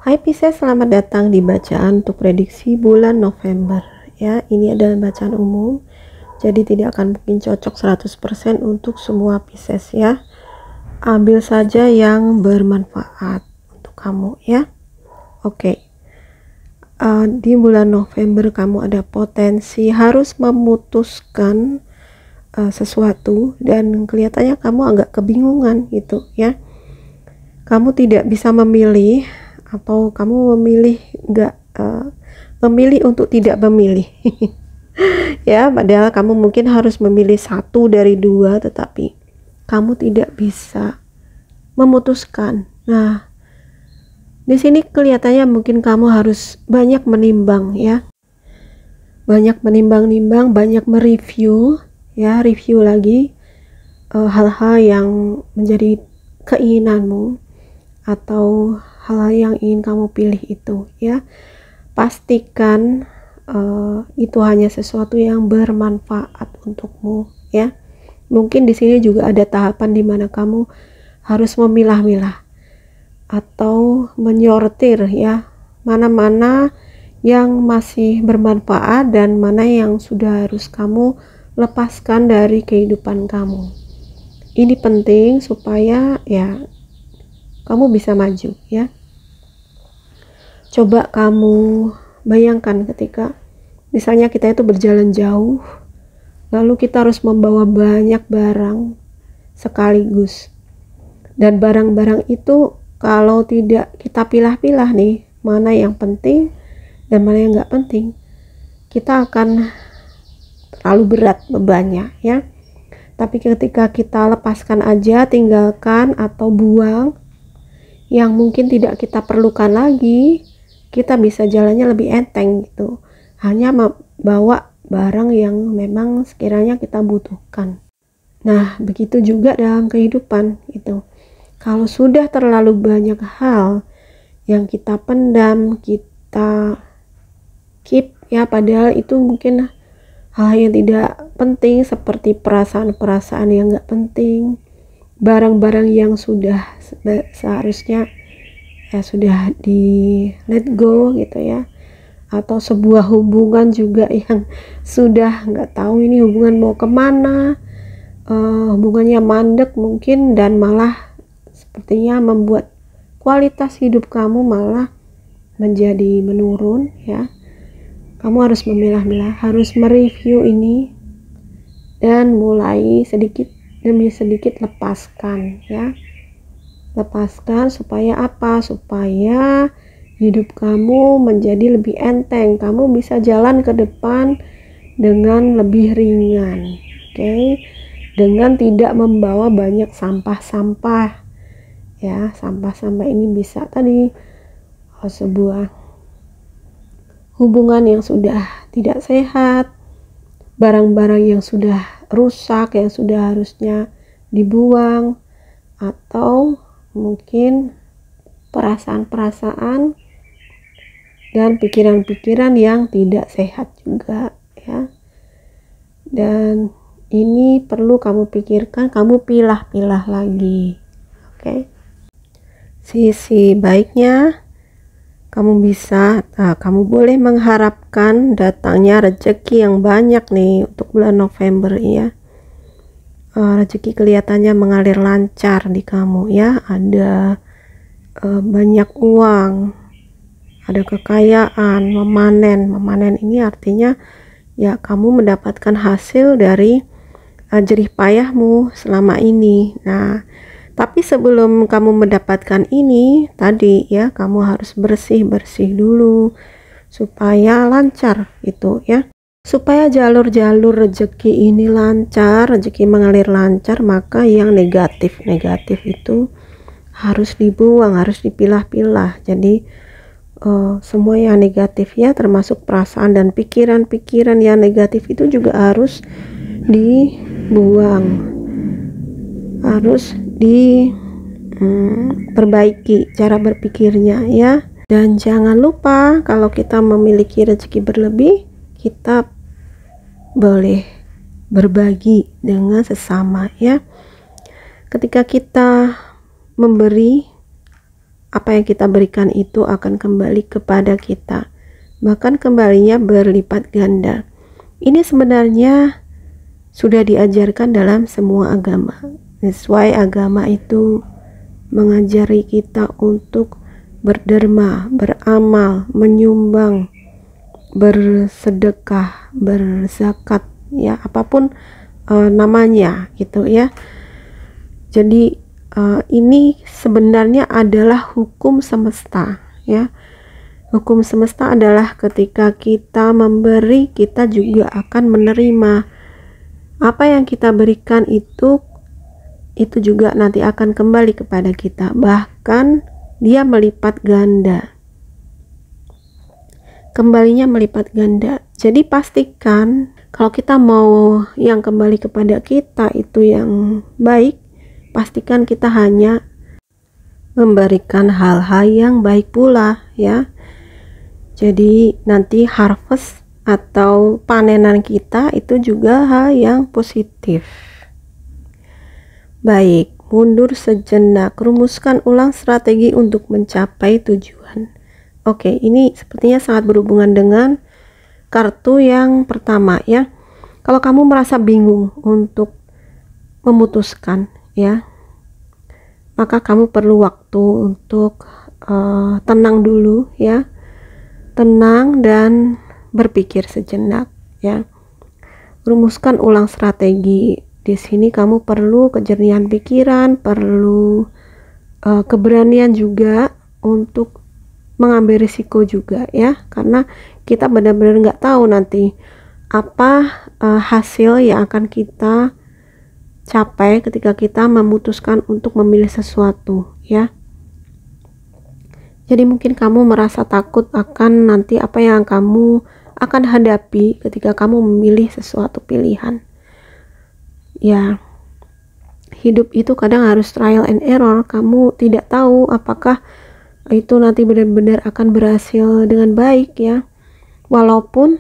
Hai Pisces, selamat datang di bacaan untuk prediksi bulan November. Ya, ini adalah bacaan umum, jadi tidak akan mungkin cocok 100% untuk semua Pisces ya. Ambil saja yang bermanfaat untuk kamu ya. Oke. Di bulan November kamu ada potensi harus memutuskan sesuatu dan kelihatannya kamu agak kebingungan gitu ya. Kamu tidak bisa memilih atau kamu memilih untuk tidak memilih ya, padahal kamu mungkin harus memilih satu dari dua, tetapi kamu tidak bisa memutuskan. Nah, di sini kelihatannya mungkin kamu harus banyak menimbang ya, banyak menimbang-nimbang, banyak mereview ya, review lagi hal-hal yang menjadi keinginanmu atau hal yang ingin kamu pilih itu ya. Pastikan itu hanya sesuatu yang bermanfaat untukmu ya. Mungkin di sini juga ada tahapan di mana kamu harus memilah-milah atau menyortir ya, mana-mana yang masih bermanfaat dan mana yang sudah harus kamu lepaskan dari kehidupan kamu. Ini penting supaya ya kamu bisa maju ya. Coba kamu bayangkan ketika misalnya kita itu berjalan jauh, lalu kita harus membawa banyak barang sekaligus, dan barang-barang itu kalau tidak kita pilah-pilah nih, mana yang penting dan mana yang nggak penting, kita akan terlalu berat bebannya ya. Tapi ketika kita lepaskan aja, tinggalkan atau buang yang mungkin tidak kita perlukan lagi, kita bisa jalannya lebih enteng gitu, hanya membawa barang yang memang sekiranya kita butuhkan. Nah, begitu juga dalam kehidupan itu. Kalau sudah terlalu banyak hal yang kita pendam, kita keep ya, padahal itu mungkin hal yang tidak penting, seperti perasaan-perasaan yang gak penting, barang-barang yang sudah seharusnya ya sudah di let go gitu ya, atau sebuah hubungan juga yang sudah nggak tahu ini hubungan mau kemana, hubungannya mandek mungkin, dan malah sepertinya membuat kualitas hidup kamu malah menjadi menurun ya. Kamu harus memilah-milah, harus mereview ini dan mulai sedikit demi sedikit lepaskan ya. Lepaskan supaya apa? Supaya hidup kamu menjadi lebih enteng, kamu bisa jalan ke depan dengan lebih ringan, oke? Dengan tidak membawa banyak sampah-sampah ya. Sampah-sampah ini bisa tadi sebuah hubungan yang sudah tidak sehat, barang-barang yang sudah rusak yang sudah harusnya dibuang, atau mungkin perasaan-perasaan dan pikiran-pikiran yang tidak sehat juga ya. Dan ini perlu kamu pikirkan, kamu pilah-pilah lagi, oke? Sisi baiknya kamu bisa, kamu boleh mengharapkan datangnya rezeki yang banyak nih untuk bulan November ya. Rezeki kelihatannya mengalir lancar di kamu ya, ada banyak uang, ada kekayaan, memanen ini artinya ya kamu mendapatkan hasil dari jerih payahmu selama ini. Nah, tapi sebelum kamu mendapatkan ini tadi ya, kamu harus bersih-bersih dulu supaya lancar itu ya. Supaya jalur-jalur rezeki ini lancar, rezeki mengalir lancar, maka yang negatif-negatif itu harus dibuang, harus dipilah-pilah. Jadi semua yang negatif ya, termasuk perasaan dan pikiran-pikiran yang negatif itu juga harus dibuang, harus diperbaiki cara berpikirnya ya. Dan jangan lupa, kalau kita memiliki rezeki berlebih, kita boleh berbagi dengan sesama ya. Ketika kita memberi apa yang kita berikan itu akan kembali kepada kita, bahkan kembalinya berlipat ganda. Ini sebenarnya sudah diajarkan dalam semua agama. That's why agama itu mengajari kita untuk berderma, beramal, menyumbang, bersedekah, berzakat, ya apapun namanya gitu ya. Jadi ini sebenarnya adalah hukum semesta ya. Hukum semesta adalah ketika kita memberi, kita juga akan menerima. Apa yang kita berikan itu juga nanti akan kembali kepada kita, bahkan dia melipat ganda, kembalinya melipat ganda. Jadi pastikan kalau kita mau yang kembali kepada kita itu yang baik, pastikan kita hanya memberikan hal-hal yang baik pula ya. Jadi nanti harvest atau panenan kita itu juga hal yang positif. Baik, mundur sejenak, rumuskan ulang strategi untuk mencapai tujuan. Oke, ini sepertinya sangat berhubungan dengan kartu yang pertama ya. Kalau kamu merasa bingung untuk memutuskan ya, maka kamu perlu waktu untuk tenang dulu ya, tenang dan berpikir sejenak ya. Rumuskan ulang strategi. Di sini kamu perlu kejernihan pikiran, perlu keberanian juga untuk mengambil risiko juga ya, karena kita benar-benar nggak tahu nanti apa hasil yang akan kita capai ketika kita memutuskan untuk memilih sesuatu ya. Jadi mungkin kamu merasa takut akan nanti apa yang kamu akan hadapi ketika kamu memilih sesuatu pilihan. Ya, hidup itu kadang harus trial and error. Kamu tidak tahu apakah itu nanti benar-benar akan berhasil dengan baik ya. Walaupun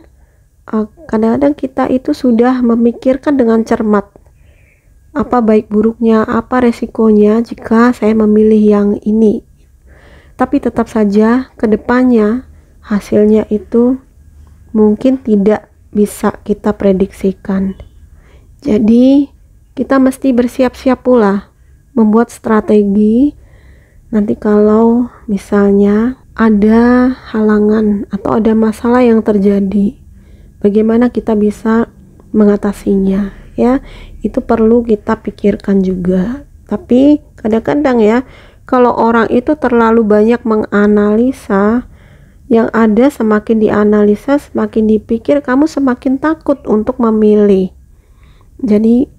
kadang-kadang kita itu sudah memikirkan dengan cermat apa baik buruknya, apa resikonya jika saya memilih yang ini. Tapi tetap saja kedepannya hasilnya itu mungkin tidak bisa kita prediksikan. Jadi kita mesti bersiap-siap pula membuat strategi nanti kalau misalnya ada halangan atau ada masalah yang terjadi, bagaimana kita bisa mengatasinya ya. Itu perlu kita pikirkan juga. Tapi kadang-kadang ya, kalau orang itu terlalu banyak menganalisa, yang ada semakin dianalisa, semakin dipikir, kamu semakin takut untuk memilih. Jadi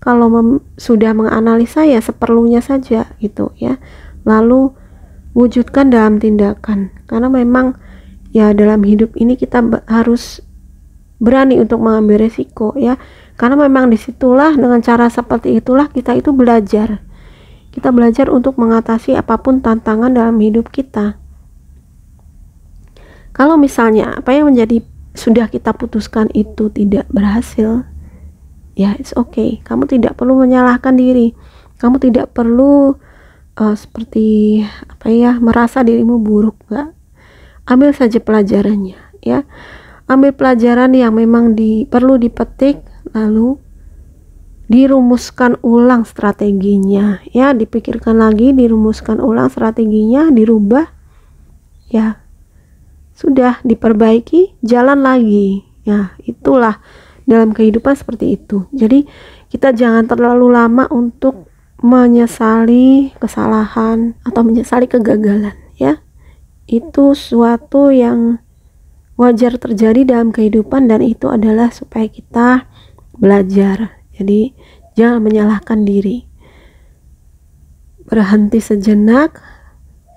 kalau sudah menganalisa ya seperlunya saja gitu ya, lalu wujudkan dalam tindakan. Karena memang ya dalam hidup ini kita harus berani untuk mengambil resiko ya, karena memang disitulah dengan cara seperti itulah kita itu belajar. Kita belajar untuk mengatasi apapun tantangan dalam hidup kita. Kalau misalnya apa yang sudah kita putuskan itu tidak berhasil, ya it's okay. Kamu tidak perlu menyalahkan diri. Kamu tidak perlu seperti apa ya, merasa dirimu buruk, enggak. Ambil saja pelajarannya ya. Ambil pelajaran yang memang perlu dipetik, lalu dirumuskan ulang strateginya ya, dipikirkan lagi, dirumuskan ulang strateginya, dirubah ya, sudah diperbaiki, jalan lagi ya. Itulah dalam kehidupan seperti itu. Jadi kita jangan terlalu lama untuk menyesali kesalahan atau menyesali kegagalan ya. Itu suatu yang wajar terjadi dalam kehidupan, dan itu adalah supaya kita belajar. Jadi jangan menyalahkan diri. Berhenti sejenak,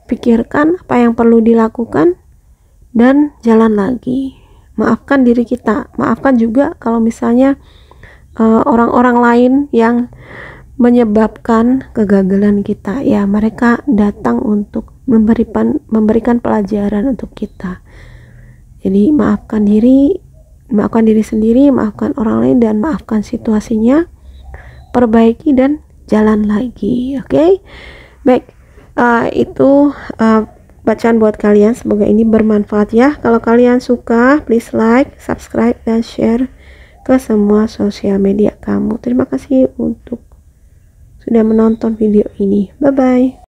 pikirkan apa yang perlu dilakukan, dan jalan lagi. Maafkan diri kita. Maafkan juga kalau misalnya orang-orang lain yang menyebabkan kegagalan kita ya, mereka datang untuk memberikan pelajaran untuk kita. Jadi maafkan diri sendiri, maafkan orang lain, dan maafkan situasinya, perbaiki dan jalan lagi. Oke? Baik, Itu bacaan buat kalian, semoga ini bermanfaat ya. Kalau kalian suka, please like, subscribe, dan share ke semua sosial media kamu. Terima kasih untuk sudah menonton video ini. Bye bye.